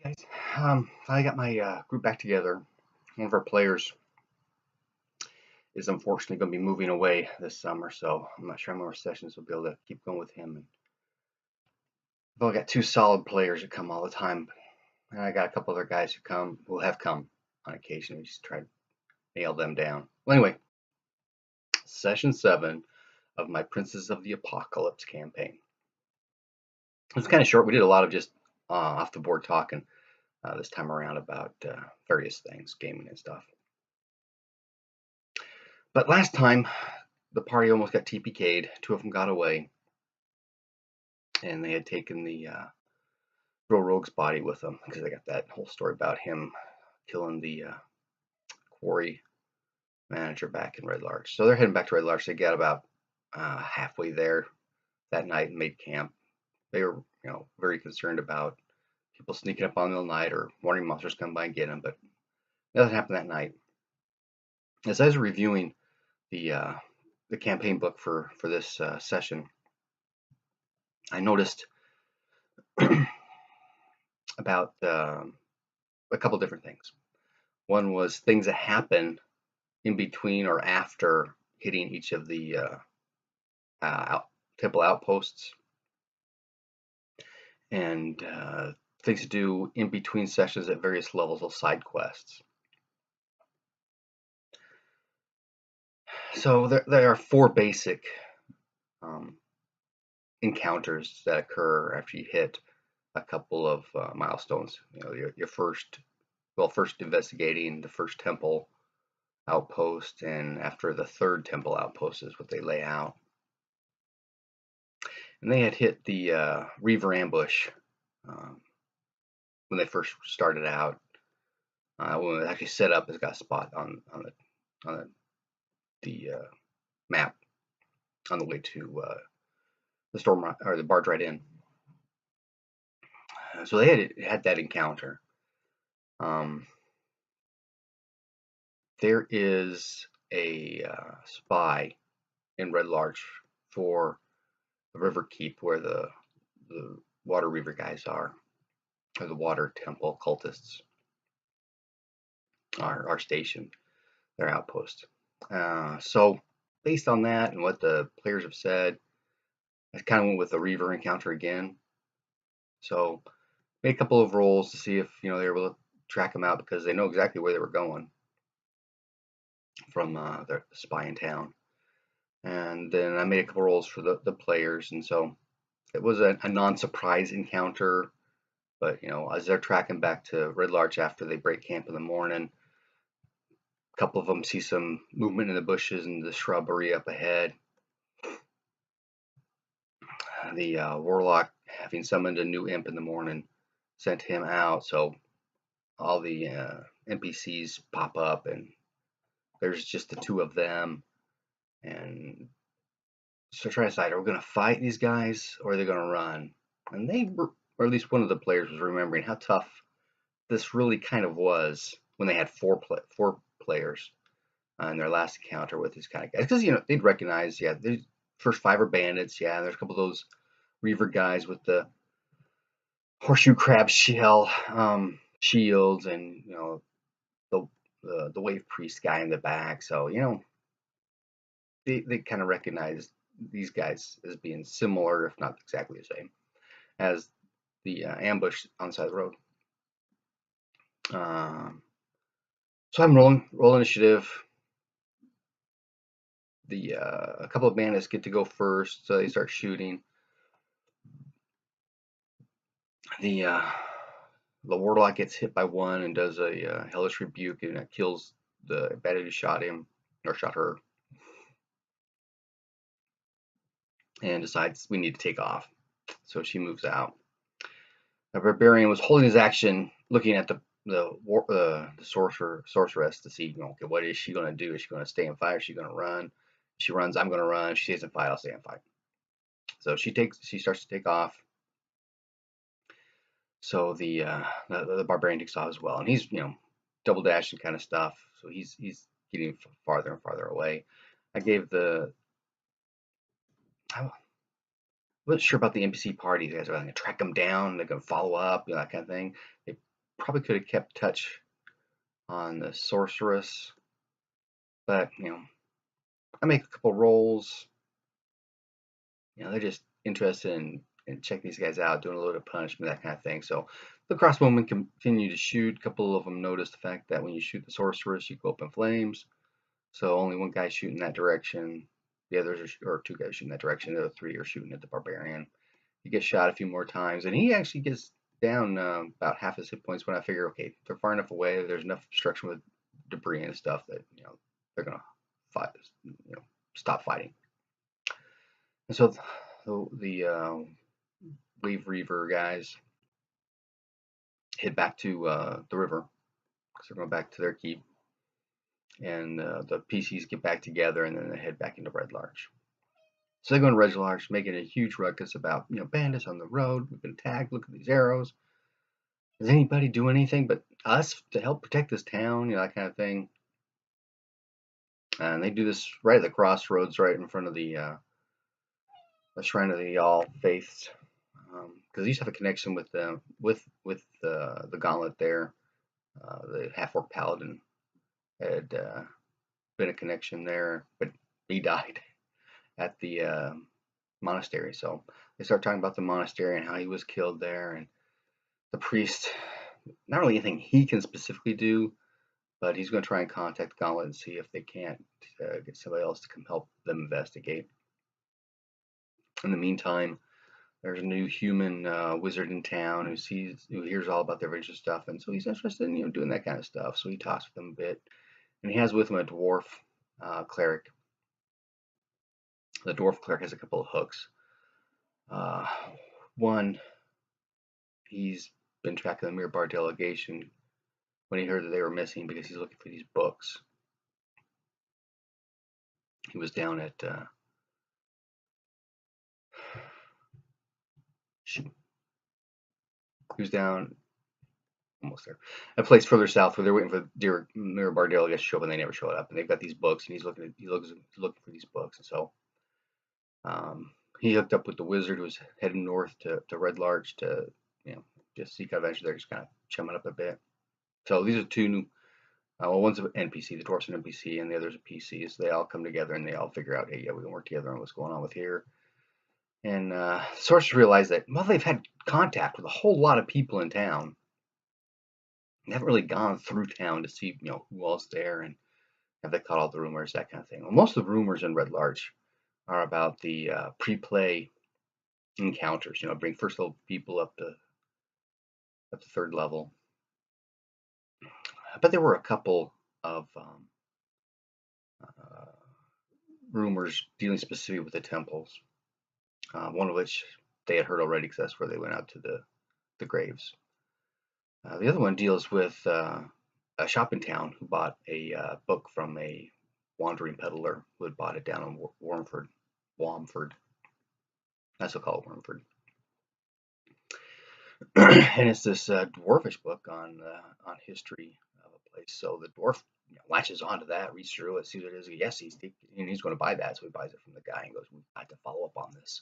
Guys, I got my group back together. One of our players is unfortunately going to be moving away this summer, so I'm not sure how many more sessions we'll be able to keep going with him. And I've only got two solid players that come all the time, and I got a couple other guys who have come on occasion. We just try to nail them down. Well, anyway, session 7 of my Princes of the Apocalypse campaign. It was kind of short. We did a lot of just off the board talking this time around about various things, gaming and stuff. But last time, the party almost got TPK'd. Two of them got away, and they had taken the real rogue's body with them because they got that whole story about him killing the quarry manager back in Red Larch. So they're heading back to Red Larch. They got about halfway there that night and made camp. They were, very concerned about people sneaking up on them in the night or warning monsters come by and get them, but nothing happened that night. As I was reviewing the campaign book for this session, I noticed about a couple different things. One was things that happen in between or after hitting each of the temple outposts, and things to do in between sessions at various levels of side quests. So there are 4 basic encounters that occur after you hit a couple of milestones. Your first investigating the first temple outpost, and after the third temple outpost is what they lay out. And they had hit the Reaver ambush when they first started out. When it actually set up, it's got a spot on the map on the way to the storm or the barge right in. So they had that encounter. There is a spy in Red Larch for the River Keep, where the Water Reaver guys are, or the Water Temple cultists are stationed, their outpost. So based on that and what the players have said, I kind of went with the Reaver encounter again. So made a couple of rolls to see if they were able to track them out, because they know exactly where they were going from the spy in town. And then I made a couple rolls for the players, and so it was a non-surprise encounter. But as they're tracking back to Red Larch after they break camp in the morning, a couple of them see some movement in the bushes and the shrubbery up ahead. The warlock, having summoned a new imp in the morning, sent him out. So all the NPCs pop up, and there's just the 2 of them. And so try to decide, are we going to fight these guys or are they going to run? And they were, or at least one of the players was remembering how tough this really kind of was when they had 4 players in their last encounter with these kind of guys. Because, they'd recognize, the first 5 are bandits. There's a couple of those Reaver guys with the horseshoe crab shell shields, and, the wave priest guy in the back. So, they kind of recognize these guys as being similar, if not exactly the same, as the ambush on the side of the road. So I'm roll initiative. A couple of bandits get to go first, so they start shooting. The warlock gets hit by 1 and does a hellish rebuke, and it kills the bandit who shot him or shot her, and decides we need to take off. So she moves out. The barbarian was holding his action, looking at the sorceress to see, okay, what is she going to do? Is she going to stay and fight? Is she going to run? If she runs, I'm going to run. If she stays and fight, I'll stay and fight. So she starts to take off. So the barbarian takes off as well, and he's double dashing kind of stuff. So he's getting farther and farther away. I wasn't sure about the NPC party. You guys are going to track them down. They're going to follow up, that kind of thing. They probably could have kept touch on the sorceress, but I make a couple rolls. They're just interested in check these guys out, doing a little bit of punishment, that kind of thing. So the crossbowmen continue to shoot. A couple of them notice the fact that when you shoot the sorceress, you go up in flames. So only one guy shooting that direction. The others or two guys shooting that direction. The other three are shooting at the barbarian. He gets shot a few more times, and he actually gets down about half his hit points when I figure, okay, they're far enough away, there's enough obstruction with debris and stuff that they're gonna fight, stop fighting. And so the Wave Reaver guys head back to the river because they're going back to their keep, and the PCs get back together, and then they head back into Red Larch. So they go into Red Larch, making a huge ruckus about bandits on the road. We've been attacked. Look at these arrows. Does anybody do anything but us to help protect this town? That kind of thing. And they do this right at the crossroads, right in front of the Shrine of the All Faiths, because they used to have a connection with the Gauntlet there. The half-orc paladin had been a connection there, but he died at the monastery. So they start talking about the monastery and how he was killed there, and the priest, not really anything he can specifically do, but he's going to try and contact the Gauntlet and see if they can't get somebody else to come help them investigate. In the meantime, there's a new human wizard in town who hears all about their adventure stuff, and so he's interested in doing that kind of stuff. So he talks with them a bit, and he has with him a dwarf cleric. The dwarf cleric has a couple of hooks. One, he's been tracking the Mirror delegation when he heard that they were missing because he's looking for these books. He was down at almost there, a place further south where they're waiting for the Mirror delegates to show up, and they never showed up. And they've got these books, and he's looking for these books, and so he hooked up with the wizard who was heading north to Red Larch to just seek adventure. They're just kind of chumming up a bit. So these are two new. Well, one's an NPC, the dwarf's an NPC, and the other's a PC. So they all come together and they all figure out, hey, yeah, we can work together on what's going on with here. And sorcerers realize that, well, they've had contact with a whole lot of people in town. They haven't really gone through town to see, who else there and have they caught all the rumors, that kind of thing. Well, most of the rumors in Red Larch are about the pre-play encounters. Bring first level people up to third level. But there were a couple of rumors dealing specifically with the temples. One of which they had heard already because that's where they went out to the graves. The other one deals with a shop in town who bought a book from a wandering peddler who had bought it down in Womford. That's what call it, Womford. And it's this dwarfish book on history of a place. So the dwarf latches onto that, reads through it, sees what it is. Yes, he's going to buy that, so he buys it from the guy and goes, "We have to follow up on this.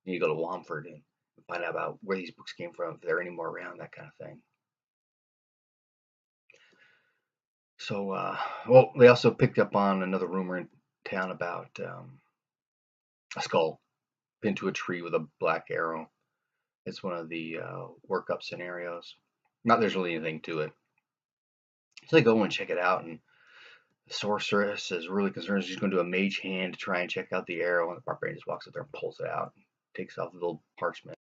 We need to go to Womford and find out about where these books came from, if there are any more around, that kind of thing." So, well, they also picked up on another rumor in town about a skull pinned to a tree with a black arrow. It's one of the workup scenarios. Not there's really anything to it. So they go and check it out, and the sorceress is really concerned. She's going to do a mage hand to try and check out the arrow, and the barbarian just walks up there and pulls it out, and takes off the little parchment,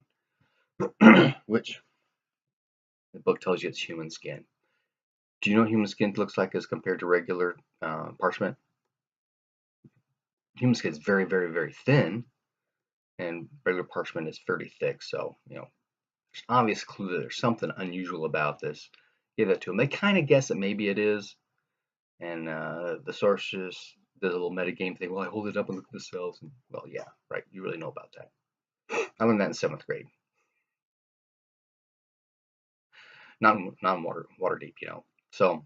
which the book tells you it's human skin. Do you know what human skin looks like as compared to regular parchment? Human skin is very, very, very thin, and regular parchment is fairly thick. So, there's an obvious clue that there's something unusual about this. Give that to them. They kind of guess that maybe it is. And the sorceress does a little metagame thing. Well, I hold it up and look at the cells. And, well, yeah, right. You really know about that. I learned that in 7th grade. Not water deep, So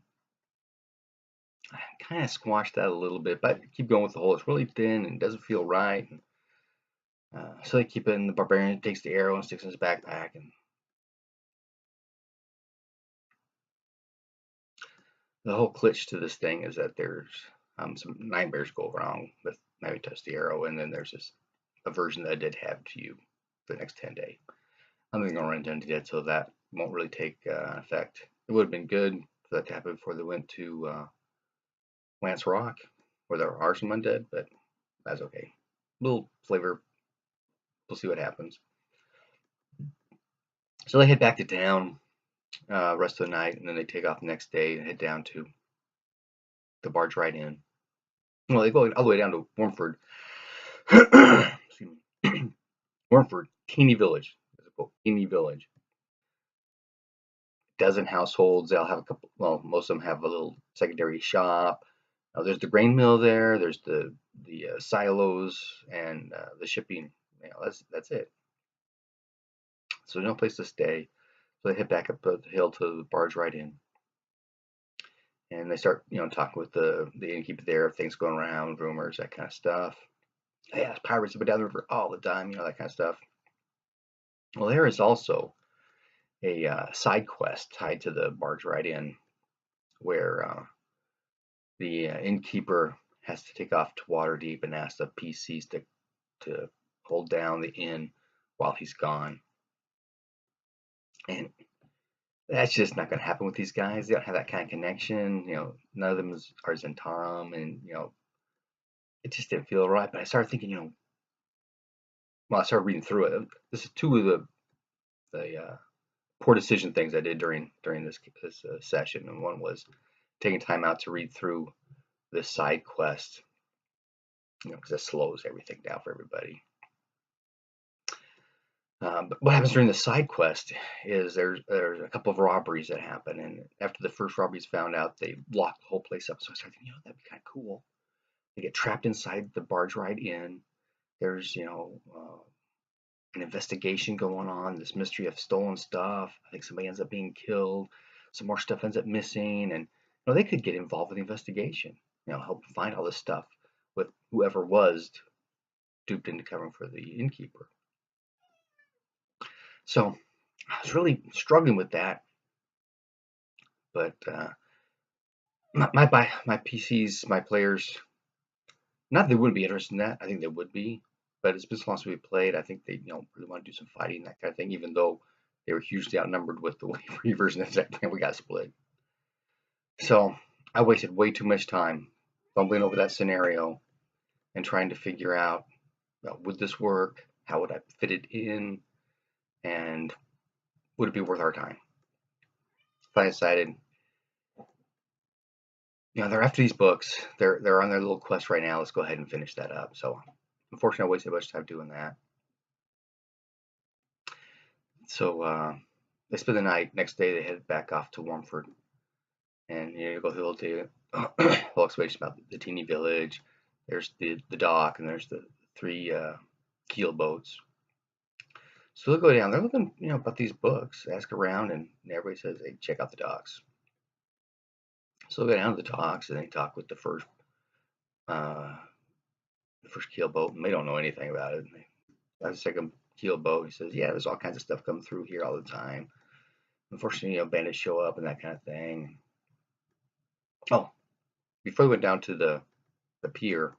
I kind of squashed that a little bit, but keep going with the hole. It's really thin and doesn't feel right. And, so they keep it, and the barbarian takes the arrow and sticks it in his backpack. And the whole glitch to this thing is that there's some nightmares go wrong with Maybe Touch the Arrow, and then there's a version that I did have to you the next 10 day. I'm going to run into Dead, so that won't really take effect. It would have been good for that to happen before they went to Lance Rock, where there are some undead, but that's okay. Little flavor. We'll see what happens. So they head back to town rest of the night, and then they take off the next day and head down to the Barge Ride Inn. Well, they go all the way down to Womford. Womford, teeny village. Teeny village. Dozen households. They'll have a couple. Well, most of them have a little secondary shop. There's the grain mill there. There's the silos and the shipping. That's it. So no place to stay. So they head back up the hill to the Barge Ride Inn, and they start talking with the innkeeper there, things going around, rumors, that kind of stuff. Yeah, pirates have been down the river all the time, that kind of stuff. Well, there is also a side quest tied to the Barge Ride Inn, where the innkeeper has to take off to Waterdeep and ask the PCs to hold down the inn while he's gone. And that's just not going to happen with these guys. They don't have that kind of connection. None of them are Zentarum, and it just didn't feel right. But I started thinking, I started reading through it. This is two of the poor decision things I did during this session, and one was taking time out to read through this side quest, because it slows everything down for everybody. But what happens during the side quest is there's a couple of robberies that happen, and after the first robbery is found out, they lock the whole place up. So I started thinking, that'd be kind of cool. They get trapped inside the Barge Ride Inn. There's an investigation going on, this mystery of stolen stuff. I think somebody ends up being killed. Some more stuff ends up missing, and they could get involved with the investigation. Help find all this stuff with whoever was duped into covering for the innkeeper. So I was really struggling with that, but my PCs, my players, not that they wouldn't be interested in that. I think they would be, but it's been so long since we played. I think they really want to do some fighting, that kind of thing. Even though they were hugely outnumbered with the Reavers and everything, we got split. So I wasted way too much time fumbling over that scenario and trying to figure out, would this work? How would I fit it in? And would it be worth our time? So I decided, they're after these books. They're on their little quest right now. Let's go ahead and finish that up. So unfortunately, I wasted a bunch of time doing that. So they spend the night. Next day, they head back off to Womford, and you go through the whole explanation about the teeny village. There's the dock, and there's the 3 keel boats. So they'll go down. They're looking, about these books. Ask around, and everybody says, "Hey, check out the docks." So they'll go down to the docks, and they talk with the first keel boat, and they don't know anything about it. The second keel boat, he says, "Yeah, there's all kinds of stuff coming through here all the time. Unfortunately, bandits show up and that kind of thing." Oh, before we went down to the pier,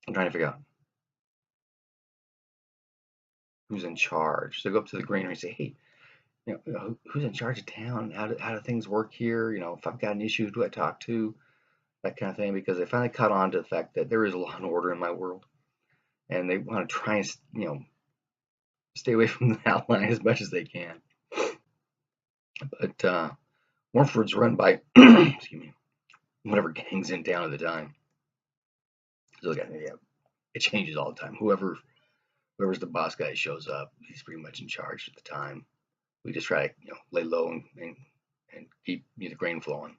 I'm trying to figure out who's in charge. So they go up to the granary and say, "Hey, who's in charge of town? How do things work here? If I've got an issue, who do I talk to?" That kind of thing, because they finally caught on to the fact that there is a law and order in my world, and they want to try and stay away from the outline as much as they can. But Womford's run by excuse me, whatever gang's in town at the time. So it changes all the time. Whoever's the boss guy shows up, he's pretty much in charge at the time. We just try to lay low and keep the grain flowing.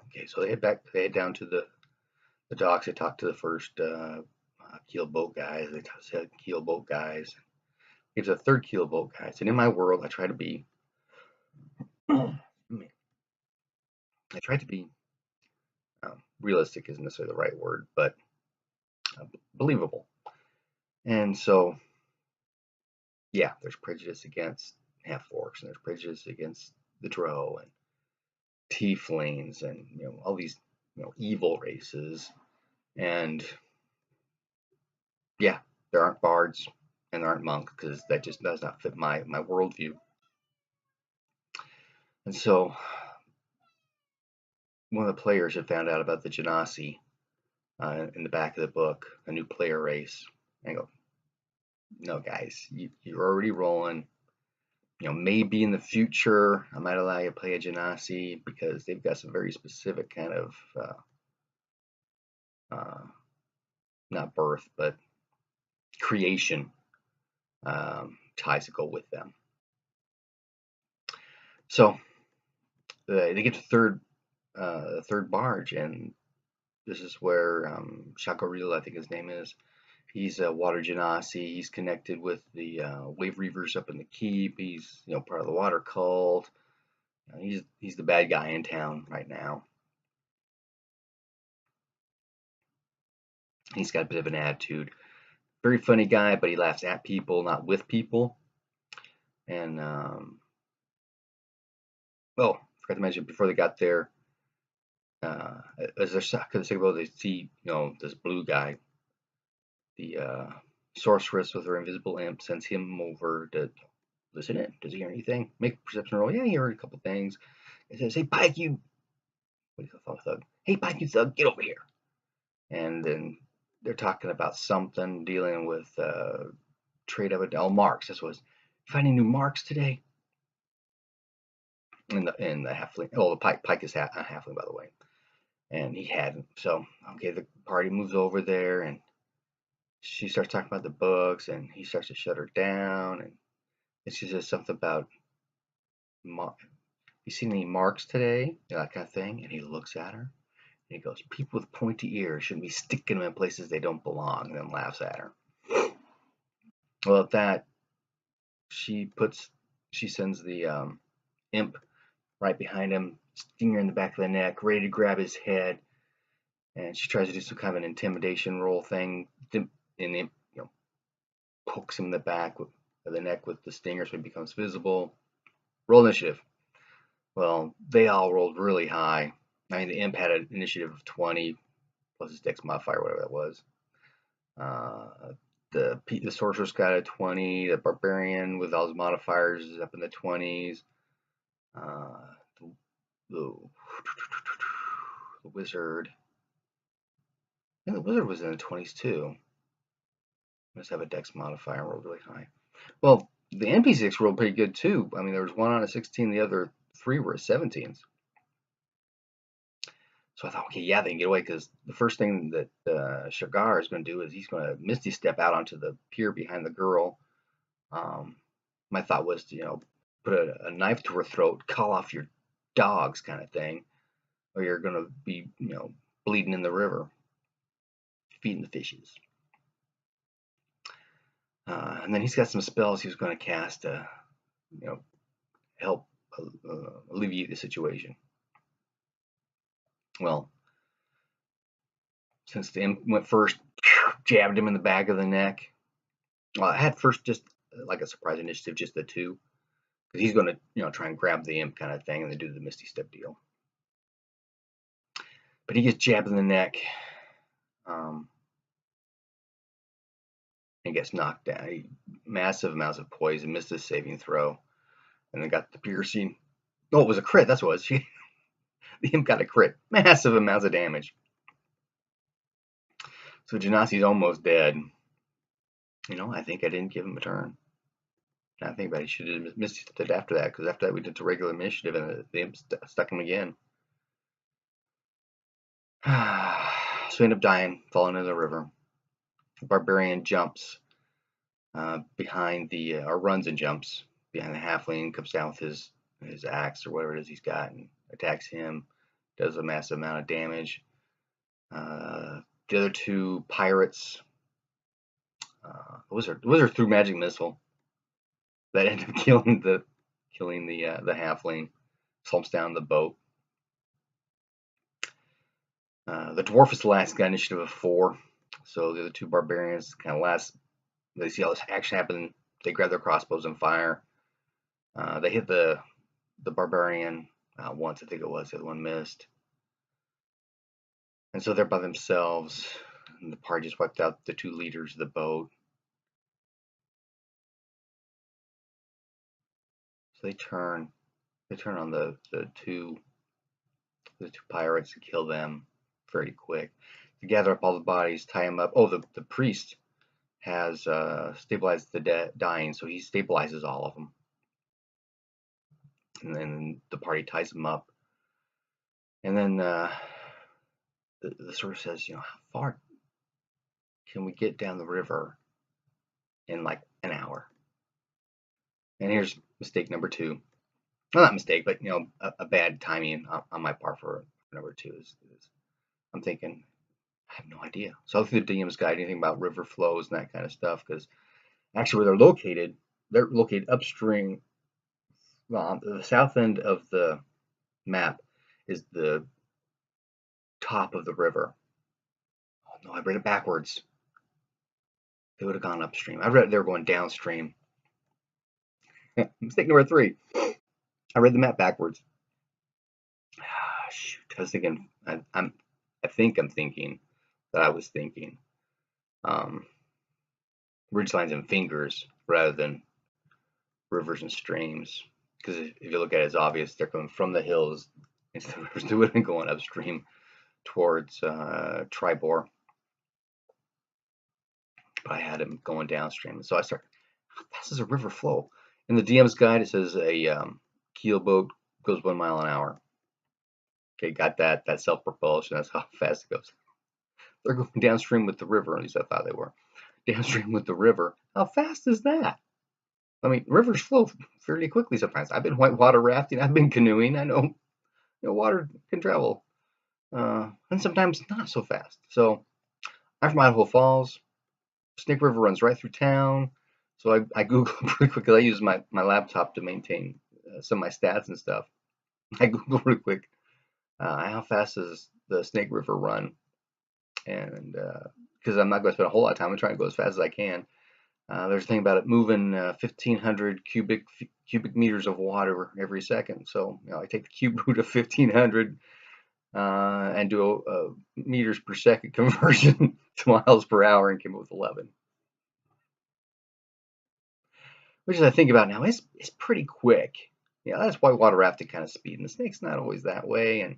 Okay, so they head down to the docks. They talk to the first keel boat guys. They talk to the keel boat guys. There's a third keel boat guys. And in my world, I try to be realistic isn't necessarily the right word, but believable. And so, yeah, there's prejudice against half-orcs, and there's prejudice against the drow, and tieflings and all these evil races. And yeah, there aren't bards and there aren't monks because that just does not fit my worldview. And so one of the players had found out about the Genasi in the back of the book, a new player race. And I go, no, guys, you're already rolling. Maybe in the future I might allow you to play a Genasi because they've got some very specific kind of not birth, but creation ties to go with them. So they get to the third barge, and this is where Shakaril, I think his name is. He's a water genasi. He's connected with the wave reavers up in the keep. He's part of the water cult. He's the bad guy in town right now. He's got a bit of an attitude. Very funny guy, but he laughs at people, not with people. And oh, forgot to mention before they got there, as they're sick about, they see this blue guy, the sorceress with her invisible imp, sends him over to listen in. Does he hear anything? Make a perception roll. Yeah, he heard a couple things. It says, "Hey, Pike, you." What do you call thug? Hey, Pike, you thug, get over here. And then they're talking about something dealing with trade of it. Oh, marks. This was finding new marks today. In the halfling. Oh, the Pike is a halfling, by the way, and he hadn't. So okay, the party moves over there, and she starts talking about the books, and he starts to shut her down, and she says something about, "You seen any marks today?" That kind of thing. And he looks at her, and he goes, "People with pointy ears shouldn't be sticking them in places they don't belong," and then laughs at her. Well, at that, she sends the imp right behind him, sting her in the back of the neck, ready to grab his head, and she tries to do some kind of an intimidation roll thing, and the imp, pokes him in the back of the neck with the stinger so he becomes visible. Roll initiative. Well, they all rolled really high. I mean, the imp had an initiative of 20 plus his dex modifier, whatever that was. The sorceress got a 20. The barbarian with all his modifiers is up in the 20s. The wizard. I think the wizard was in the 20s too. Must have a dex modifier and rolled really high. Well, the NPCs rolled pretty good too. I mean, there was one on a 16, the other 3 were 17s. So I thought, okay, yeah, they can get away, because the first thing that Shagar is going to do is he's going to Misty step out onto the pier behind the girl. My thought was to, put a knife to her throat, call off your dogs kind of thing, or you're going to be, bleeding in the river, feeding the fishes. And then he's got some spells he was going to cast to, help alleviate the situation. Well, since the imp went first, jabbed him in the back of the neck. Well, I had first just like a surprise initiative, just the 2, because he's going to try and grab the imp kind of thing, and then do the Misty Step deal. But he gets jabbed in the neck, and gets knocked down. Massive amounts of poison, missed his saving throw, and then got the piercing. Oh, it was a crit. That's what it was. The imp got a crit. Massive amounts of damage. So Genasi's almost dead. I think I didn't give him a turn. I think that he should have missed it after that, because after that we did the regular initiative, and the imp stuck him again. So we end up dying, falling into the river. The barbarian jumps behind or runs and jumps behind the halfling, comes down with his axe or whatever it is he's got, and attacks him. Does a massive amount of damage. The other 2 pirates, the wizard threw magic missile that ended up killing the halfling. Slumps down the boat. The dwarf is the last guy, initiative of 4. So the other 2 barbarians kind of last. They see all this action happen. They grab their crossbows and fire. They hit the barbarian once, I think it was. The other one missed. And so they're by themselves. And the party just wiped out the 2 leaders of the boat. So they turn on the two pirates and kill them very quick. They gather up all the bodies, tie them up. Oh, the priest has stabilized the dying, so he stabilizes all of them. And then the party ties them up. And then the sorcerer says, how far can we get down the river in like an hour? And here's mistake number 2. Well, not mistake, but a bad timing on my part for number 2 is I'm thinking, I have no idea. So I'll look through the DM's guide, anything about river flows and that kind of stuff, because actually where they're located upstream. Well, the south end of the map is the top of the river. Oh no, I read it backwards. They would have gone upstream. I read they were going downstream. Mistake number 3. I read the map backwards. Shoot, I was thinking. I think I'm thinking that I was thinking ridgelines and fingers rather than rivers and streams. Because if you look at it, it's obvious they're coming from the hills into the rivers. They would have been going upstream towards Tribor. But I had him going downstream. So I started, how fast is a river flow? In the DM's guide, it says a keel boat goes 1 mile an hour. Okay, got that. That's self-propulsion. That's how fast it goes. They're going downstream with the river, at least I thought they were. Downstream with the river. How fast is that? I mean, rivers flow fairly quickly sometimes. I've been whitewater rafting. I've been canoeing. I know, water can travel. And sometimes not so fast. So I'm from Idaho Falls. Snake River runs right through town. So I Googled pretty quickly. I use my laptop to maintain some of my stats and stuff. I Googled really quick how fast does the Snake River run? And because I'm not going to spend a whole lot of time, I'm trying to go as fast as I can. There's a thing about it moving 1,500 cubic meters of water every second. So I take the cube root of 1,500 and do a meters per second conversion to miles per hour and came up with 11. Which, as I think about now, is pretty quick. That's whitewater rafting kind of speed, and the Snake's not always that way. And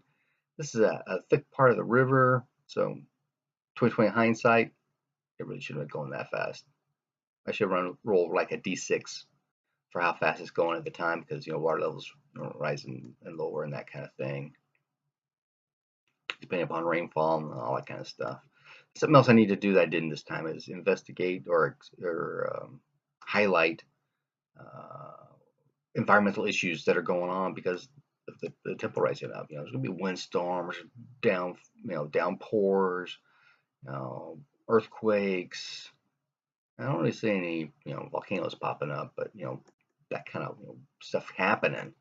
this is a thick part of the river, so 20/20 hindsight, it really shouldn't have been going that fast. I should roll like a D6 for how fast it's going at the time, because water levels rising and lower and that kind of thing, depending upon rainfall and all that kind of stuff. Something else I need to do that I didn't this time is investigate or highlight environmental issues that are going on because of the temperature rising up. There's going to be windstorms, downpours, earthquakes. I don't really see any volcanoes popping up, but that kind of stuff happening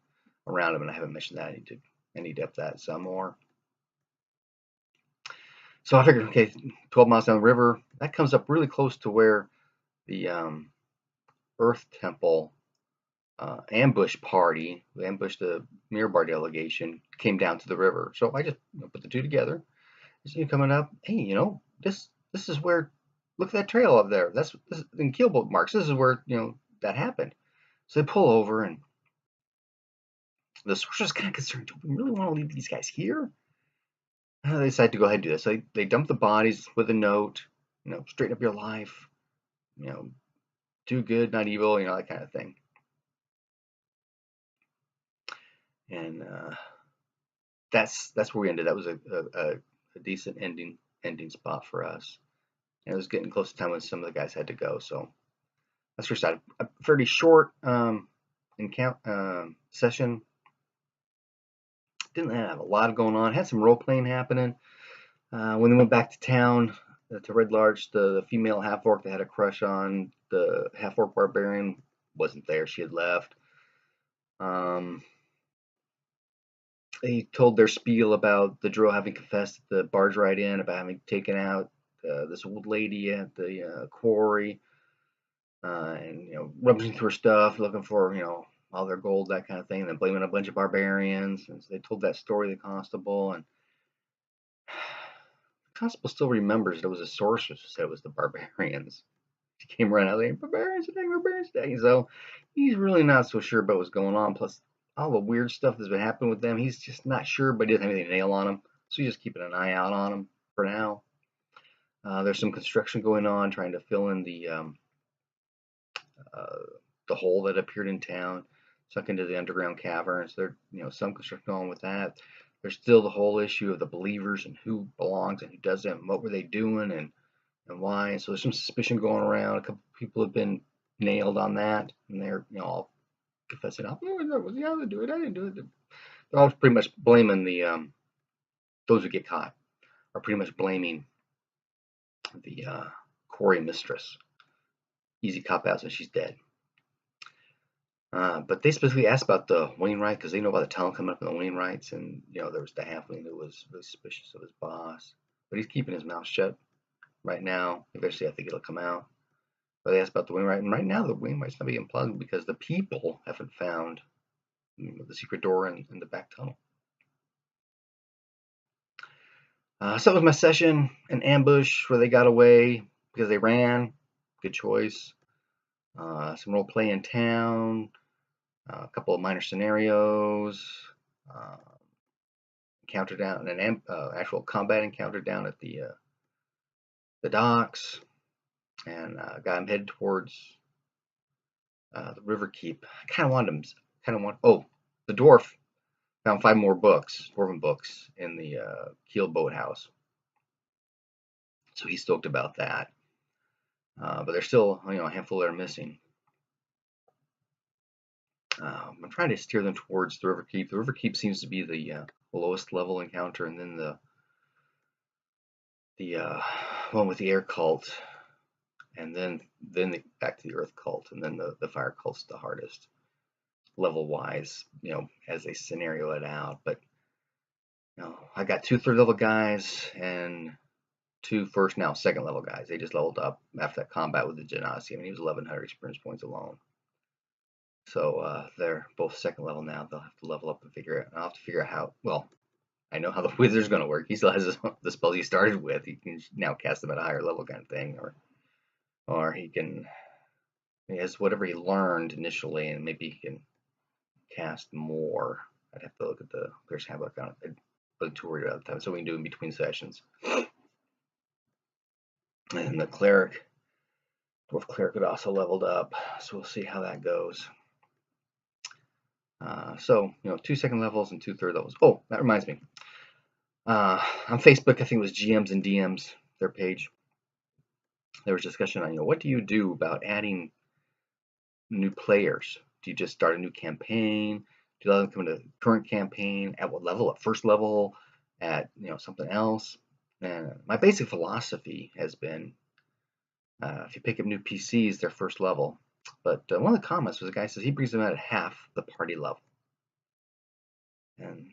around them, and I haven't mentioned that. I need to up that some more. So I figured, okay, 12 miles down the river, that comes up really close to where the Earth Temple ambush party, who ambushed the Mirabar delegation, came down to the river. So I just put the two together. You coming up, hey, this is where, look at that trail up there. This in keelboat marks. This is where that happened. So they pull over, and the sorcerer's kind of concerned. Do we really want to leave these guys here? They decide to go ahead and do this. So they dump the bodies with a note, straighten up your life, do good, not evil, that kind of thing. And that's where we ended. That was a decent ending spot for us. And it was getting close to time when some of the guys had to go. So that's where we started. A fairly short session. Didn't have a lot going on. Had some role playing happening. When they went back to town to Red Larch, the female half orc they had a crush on, the half orc barbarian, wasn't there. She had left. They told their spiel about the drow having confessed at the barge ride in, about having taken out this old lady at the quarry, and rummaging through her stuff, looking for all their gold, that kind of thing, and then blaming a bunch of barbarians. And so they told that story to the constable, and the constable still remembers it was a sorceress who said it was the barbarians. She came running out there, barbarians attacking, barbarians attacking. So he's really not so sure about what's going on. Plus, all the weird stuff that's been happening with them, he's just not sure, but he doesn't have any nail on them. So he's just keeping an eye out on them for now. There's some construction going on, trying to fill in uh, the hole that appeared in town, sunk into the underground caverns. There, some construction going on with that. There's still the whole issue of the believers and who belongs and who doesn't, and what were they doing and why. And so there's some suspicion going around. A couple people have been nailed on that, and they're all confessing, "Oh, yeah, I didn't do it. I didn't do it." They're all pretty much blaming those who get caught are pretty much blaming the Corey mistress. Easy cop out, so she's dead. But they specifically asked about the Wainwright because they know about the tunnel coming up in the Wainwrights, and there was the halfling who was really suspicious of his boss, but he's keeping his mouth shut right now. Eventually, I think it'll come out. But they asked about the Wainwright, and right now the Wainwright's not being plugged because the people haven't found the secret door in the back tunnel. So that was my session, an ambush where they got away because they ran. Good choice. Some role play in town. A couple of minor scenarios. Encounter down an actual combat encounter down at the docks, and got him headed towards the river keep. I kind of want. Oh, the dwarf found 5 more dwarven books, in the Keel boathouse. So he's stoked about that. But there's still, a handful that are missing. I'm trying to steer them towards the river keep. The river keep seems to be the lowest level encounter, and then the one with the air cult, and then back to the earth cult, and then the fire cult's the hardest level wise, as they scenario it out. But I got 2 third level guys and 2 second level guys. They just leveled up after that combat with the Genasi. I mean, he was 1100 experience points alone. So they're both second level now. They'll have to level up and figure it. I'll have to figure out how. Well, I know how the wizard's going to work. He still has the spells he started with. He can now cast them at a higher level, kind of thing, or he has whatever he learned initially, and maybe he can cast more. I'd have to look at the Player's Handbook on it. I wasn't too worried about the time, so we can do in between sessions. And the dwarf cleric had also leveled up, so we'll see how that goes. So 2 second levels and 2 third levels. Oh, that reminds me. On Facebook, I think it was GMs and DMs, their page. There was discussion on what do you do about adding new players? Do you just start a new campaign? Do you let them come into the current campaign? At what level? At first level? At something else? And my basic philosophy has been, if you pick up new PCs, they're first level. But one of the comments was a guy says he brings them out at half the party level, and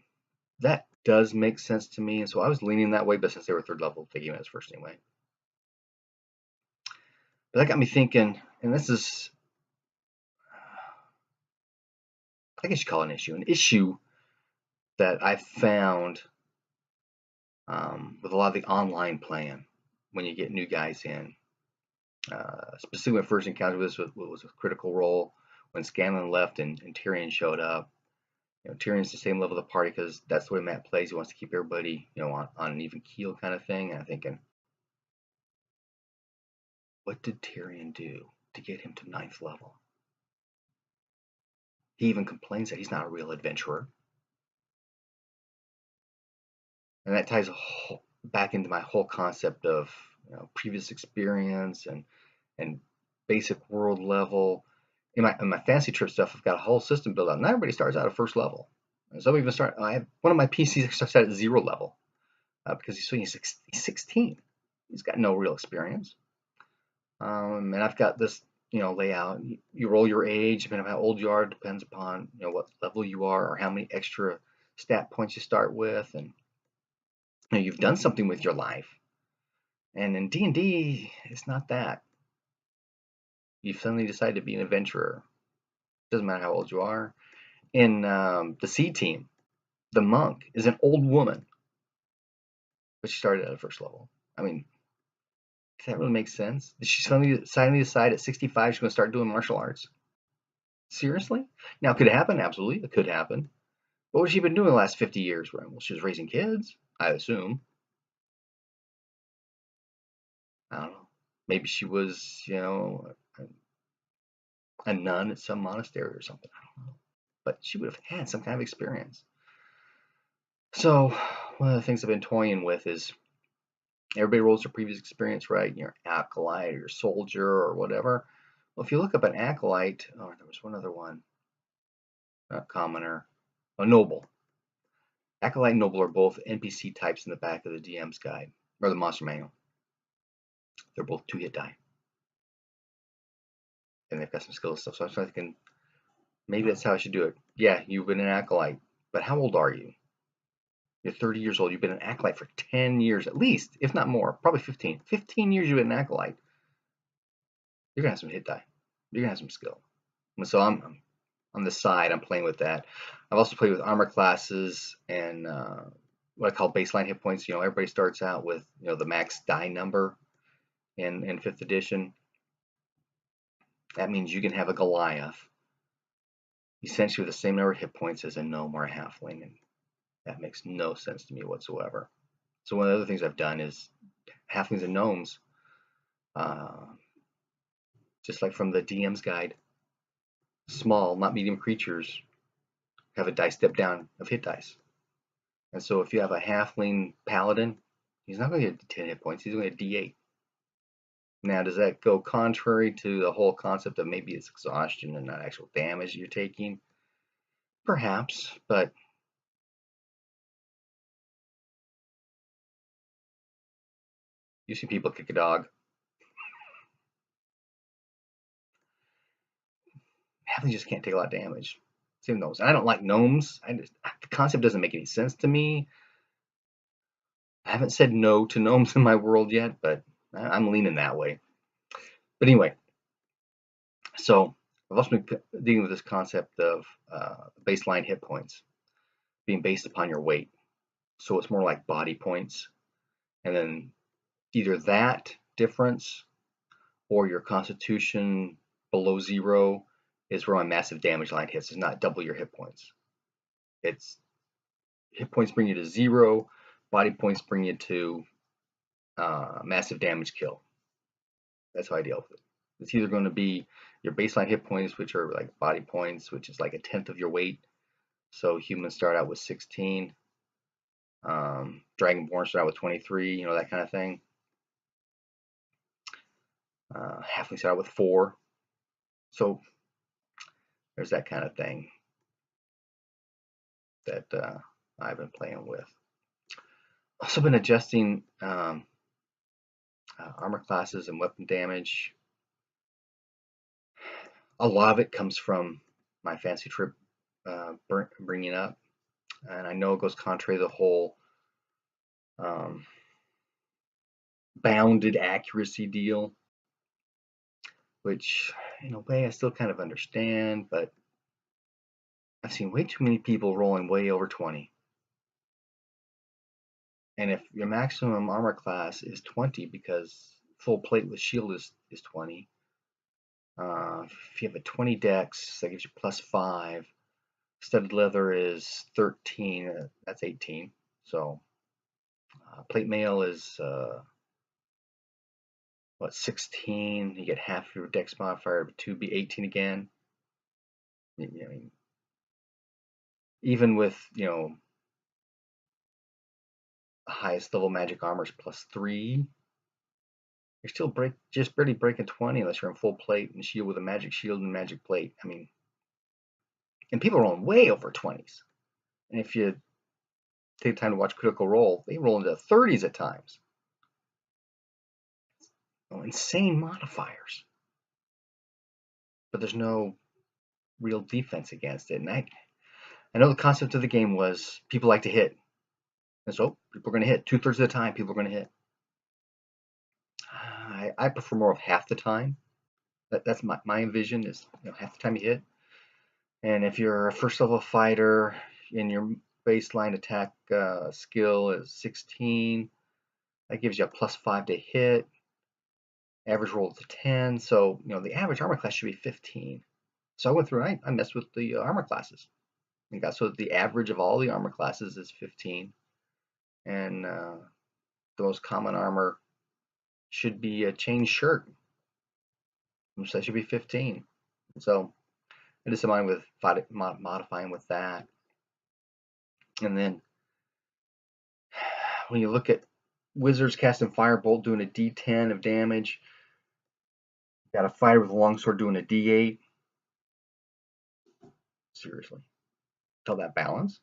that does make sense to me. And so I was leaning that way, but since they were third level, taking them as first anyway. But that got me thinking, and this is, I guess you call it an issue that I found with a lot of the online playing when you get new guys in. Specifically, my first encounter with this was with Critical Role when Scanlan left and Tyrion showed up. Tyrion's the same level of the party because that's the way Matt plays. He wants to keep everybody, on an even keel kind of thing. And I'm thinking, what did Tyrion do to get him to 9th level? He even complains that he's not a real adventurer. And that ties back into my whole concept of previous experience and basic world level. In my fantasy trip stuff, I've got a whole system built out. Not everybody starts out at first level. And some even start. I have one of my PCs starts out at 0 level because he's 16. He's got no real experience. And I've got this layout. You roll your age, depending on how old you are, depends upon what level you are or how many extra stat points you start with, and you've done something with your life. And in D&D, it's not that. You suddenly decide to be an adventurer. Doesn't matter how old you are. In the C team, the monk is an old woman, but she started at the first level. I mean, does that really make sense? Did she suddenly decide at 65 she's going to start doing martial arts? Seriously? Now, could it happen? Absolutely, it could happen. What has she been doing the last 50 years? Well, she was raising kids, I assume. I don't know. Maybe she was, a nun at some monastery or something. I don't know. But she would have had some kind of experience. So, one of the things I've been toying with is everybody rolls their previous experience, right? Your acolyte or your soldier or whatever. Well, if you look up an acolyte, oh, there was one other one, not commoner, a noble. Acolyte and noble are both NPC types in the back of the DM's guide or the monster manual. They're both 2-hit die, and they've got some skills and stuff. So I was thinking maybe that's how I should do it. Yeah, you've been an acolyte, but how old are you? You're 30 years old. You've been an acolyte for 10 years at least, if not more, probably 15. 15 years you've been an acolyte. You're gonna have some hit die. You're gonna have some skill. And so I'm on the side. I'm playing with that. I've also played with armor classes and what I call baseline hit points. Everybody starts out with the max die number in 5th edition. That means you can have a Goliath essentially with the same number of hit points as a gnome or a halfling, and that makes no sense to me whatsoever. So one of the other things I've done is halflings and gnomes, just like from the DM's guide, small, not medium creatures have a die step down of hit dice. And so if you have a halfling paladin, he's not going to get 10 hit points, he's going to get D8. Now, does that go contrary to the whole concept of maybe it's exhaustion and not actual damage you're taking? Perhaps, but you see people kick a dog. Halflings just can't take a lot of damage. Same gnomes. And I don't like gnomes. The concept doesn't make any sense to me. I haven't said no to gnomes in my world yet, but I'm leaning that way. But anyway, so I've also been dealing with this concept of baseline hit points being based upon your weight. So it's more like body points. And then either that difference or your constitution below 0 is where my massive damage line hits. It's not double your hit points. It's hit points bring you to 0, body points bring you to massive damage kill. That's how I deal with it. It's either going to be your baseline hit points, which are like body points, which is like 1/10 of your weight. So humans start out with 16. Dragonborn start out with 23, that kind of thing. Halflings start out with 4. So there's that kind of thing that I've been playing with. Also been adjusting armor classes and weapon damage. A lot of it comes from my fancy trip bringing up, and I know it goes contrary to the whole bounded accuracy deal, which in a way I still kind of understand, but I've seen way too many people rolling way over 20. And if your maximum armor class is 20 because full plate with shield is 20, if you have a 20 dex, that gives you +5. Studded leather is 13, that's 18. So plate mail is 16? You get half your dex modifier to be 18 again. I mean, even with the highest level magic armor is +3. You're still just barely breaking 20 unless you're in full plate and shield with a magic shield and magic plate. I mean, and people are rolling way over 20s. And if you take time to watch Critical Role, they roll into 30s at times. Insane modifiers. But there's no real defense against it. And I know the concept of the game was people like to hit. And so people are going to hit. 2/3 of the time, people are going to hit. I prefer more of half the time. That's my vision is half the time you hit. And if you're a first level fighter and your baseline attack skill is 16, that gives you a +5 to hit. Average roll is a 10, so the average armor class should be 15. So I went through and I messed with the armor classes and got so that the average of all the armor classes is 15, and the most common armor should be a chain shirt, so that should be 15. So I did some with modifying with that, and then when you look at wizards casting Firebolt doing a D10 of damage, got a fighter with a longsword doing a D8. Seriously, tell that balance.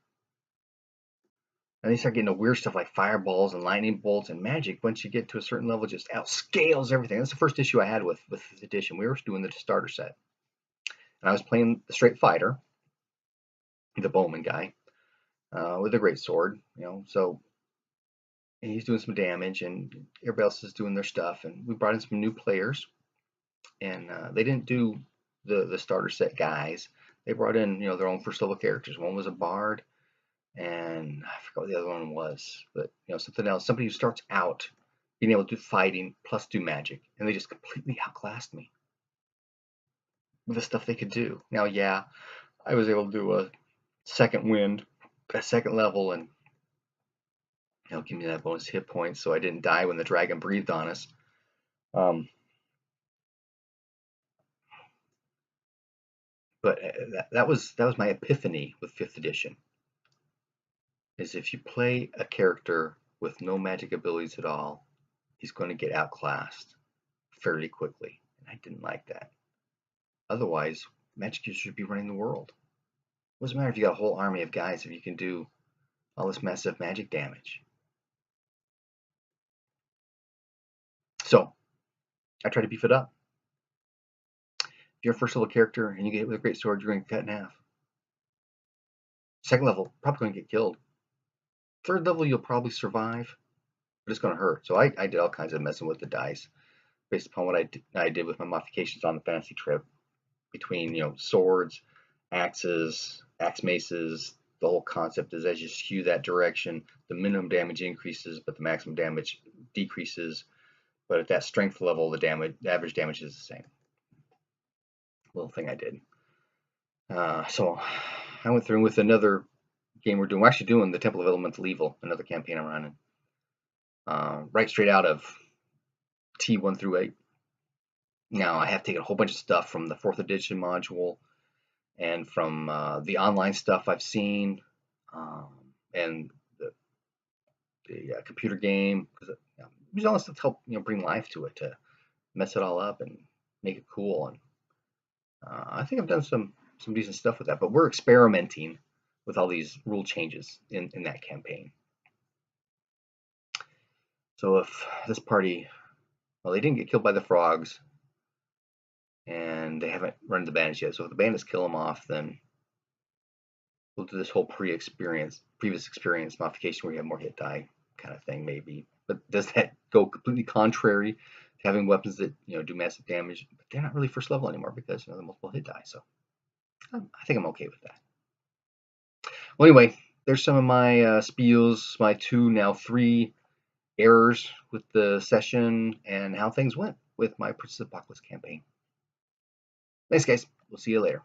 And they start getting to weird stuff like fireballs and lightning bolts, and magic, once you get to a certain level, just outscales everything. That's the first issue I had with this edition. We were doing the starter set, and I was playing the straight fighter, the bowman guy, with a great sword, so and he's doing some damage, and everybody else is doing their stuff. And we brought in some new players, and they didn't do the starter set guys. They brought in their own first level characters. One was a bard, and I forgot what the other one was, but something else. Somebody who starts out being able to do fighting plus do magic, and they just completely outclassed me with the stuff they could do. Now, yeah, I was able to do a second wind, a second level, and give me that bonus hit points, so I didn't die when the dragon breathed on us. But that was my epiphany with 5th edition. Is if you play a character with no magic abilities at all, he's going to get outclassed fairly quickly, and I didn't like that. Otherwise, magic users should be running the world. It doesn't matter if you got a whole army of guys if you can do all this massive magic damage. So I try to beef it up. If you're a first level character and you get hit with a great sword, you're going to get cut in half. Second level, probably going to get killed. Third level, you'll probably survive, but it's going to hurt. So I did all kinds of messing with the dice based upon what I did with my modifications on the fantasy trip, between swords, axes, axe maces. The whole concept is as you skew that direction, the minimum damage increases, but the maximum damage decreases. But at that strength level, the average damage is the same. Little thing I did. So I went through with another game we're doing. We're actually doing the Temple of Elemental Evil, another campaign I'm running. Right straight out of T1 through 8. Now I have taken a whole bunch of stuff from the 4th edition module and from the online stuff I've seen, and the computer game, because use all this stuff to help bring life to it, to mess it all up and make it cool. And I think I've done some decent stuff with that. But we're experimenting with all these rule changes in that campaign. So if this party, well, they didn't get killed by the frogs, and they haven't run the bandits yet. So if the bandits kill them off, then we'll do this whole previous experience modification where you have more hit die kind of thing, maybe. But does that go completely contrary to having weapons that do massive damage? But they're not really first level anymore because they're multiple hit die. So I think I'm okay with that. Well, anyway, there's some of my spiels, my 2, now 3 errors with the session, and how things went with my Princess Apocalypse campaign. Thanks, guys. We'll see you later.